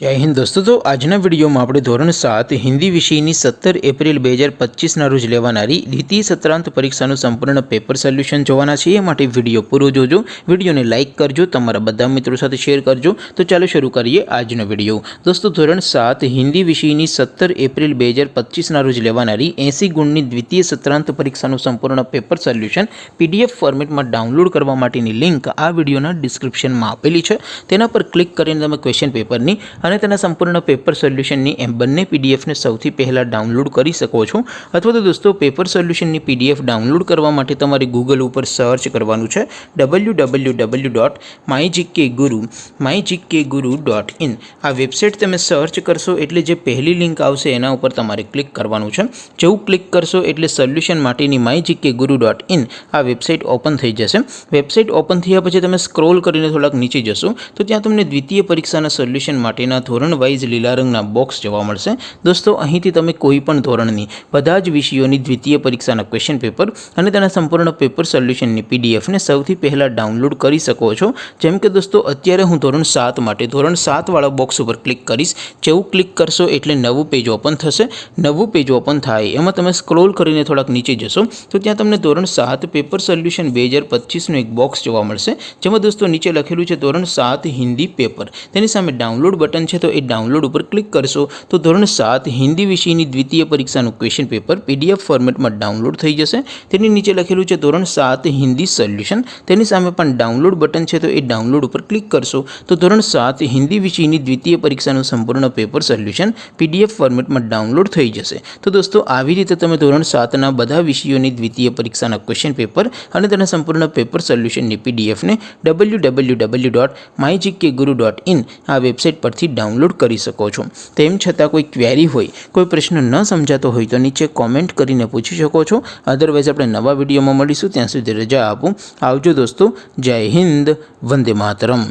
जय हिंद दोस्तों। तो आजना वीडियो में આપણે ધોરણ 7 હિન્દી વિષયની 17 એપ્રિલ 2025 ના રોજ લેવાનારી દ્વિતીય સત્રાંત પરીક્ષાનું સંપૂર્ણ પેપર સોલ્યુશન જોવાના છે। એ માટે વિડિયો પૂરો જોજો, વિડિયોને લાઇક કરજો, તમારા બધા મિત્રો સાથે શેર કરજો। તો ચાલો શરૂ કરીએ આજનો વિડિયો। દોસ્તો ધોરણ 7 હિન્દી વિષયની 17 એપ્રિલ 2025 ના રોજ લેવાનારી 80 ગુણની દ્વિતીય સત્રાંત પરીક્ષાનું સંપૂર્ણ પેપર સોલ્યુશન પીડીએફ ફોર્મેટમાં ડાઉનલોડ કરવા માટેની લિંક આ વિડિયોના ડિસ્ક્રિપ્શનમાં આપેલી છે। તેના પર ક્લિક કરીને તમે ક્વેશ્ચન પેપરની અને તેના સંપૂર્ણ પેપર સોલ્યુશનની એમ બંને પીડીએફને સૌથી પહેલાં ડાઉનલોડ કરી શકો છો। અથવા તો દોસ્તો પેપર સોલ્યુશનની પીડીએફ ડાઉનલોડ કરવા માટે તમારે ગૂગલ ઉપર સર્ચ કરવાનું છે www.mygkguru.in। આ વેબસાઇટ તમે સર્ચ કરશો એટલે જે પહેલી લિંક આવશે એના ઉપર તમારે ક્લિક કરવાનું છે। જેવું ક્લિક કરશો એટલે સોલ્યુશન માટેની mygkguru.in આ વેબસાઇટ ઓપન થઈ જશે। વેબસાઇટ ઓપન થયા પછી તમે સ્ક્રોલ કરીને થોડાક નીચે જશો તો ત્યાં તમને દ્વિતીય પરીક્ષાના સોલ્યુશન માટેના ધોરણ વાઇઝ લીલા રંગના બોક્સ જોવા મળશે। દોસ્તો અહીંથી તમે કોઈ પણ ધોરણની બધા જ વિષયોની દ્વિતીય પરીક્ષાના ક્વેશ્ચન પેપર અને તેના સંપૂર્ણ પેપર સોલ્યુશનની પીડીએફને સૌથી પહેલાં ડાઉનલોડ કરી શકો છો। જેમ કે દોસ્તો અત્યારે હું ધોરણ 7 માટે ધોરણ 7 વાળા બોક્સ ઉપર ક્લિક કરીશ। જેવું ક્લિક કરશો એટલે નવું પેજ ઓપન થશે। નવું પેજ ઓપન થાય એમાં તમે સ્ક્રોલ કરીને થોડાક નીચે જશો તો ત્યાં તમને ધોરણ 7 પેપર સોલ્યુશન 2025નું એક બોક્સ જોવા મળશે। જેમાં દોસ્તો નીચે લખેલું છે ધોરણ 7 હિન્દી પેપર, તેની સામે ડાઉનલોડ બટન છે તો એ ડાઉનલોડ ઉપર ક્લિક કરશો તો ધોરણ 7 હિન્દી વિષયની દ્વિતીય પરીક્ષાનું ક્વેશ્ચન પેપર પીડીએફ ફોર્મેટમાં ડાઉનલોડ થઈ જશે। તેની નીચે લખેલું છે ધોરણ 7 હિન્દી સોલ્યુશન, તેની સામે પણ ડાઉનલોડ બટન છે તો એ ડાઉનલોડ ઉપર ક્લિક કરશો તો ધોરણ 7 હિન્દી વિષયની દ્વિતીય પરીક્ષાનું સંપૂર્ણ પેપર સોલ્યુશન પીડીએફ ફોર્મેટમાં ડાઉનલોડ થઈ જશે। તો દોસ્તો આવી રીતે તમે ધોરણ 7ના બધા વિષયોની દ્વિતીય પરીક્ષાના ક્વેશ્ચન પેપર અને તેના સંપૂર્ણ પેપર સોલ્યુશનની પીડીએફને www.mygkguru.in આ વેબસાઇટ પરથી ડાઉનલોડ કરી શકો છો। તેમ છતાં કોઈ ક્વેરી હોય, કોઈ પ્રશ્ન ન સમજાતો હોય તો નીચે કોમેન્ટ કરીને પૂછી શકો છો। અધરવાઇઝ આપણે નવા વિડીયોમાં મળીશું, ત્યાં સુધી રજા આપું। આવજો દોસ્તો। જય હિન્દ, વંદે માતરમ।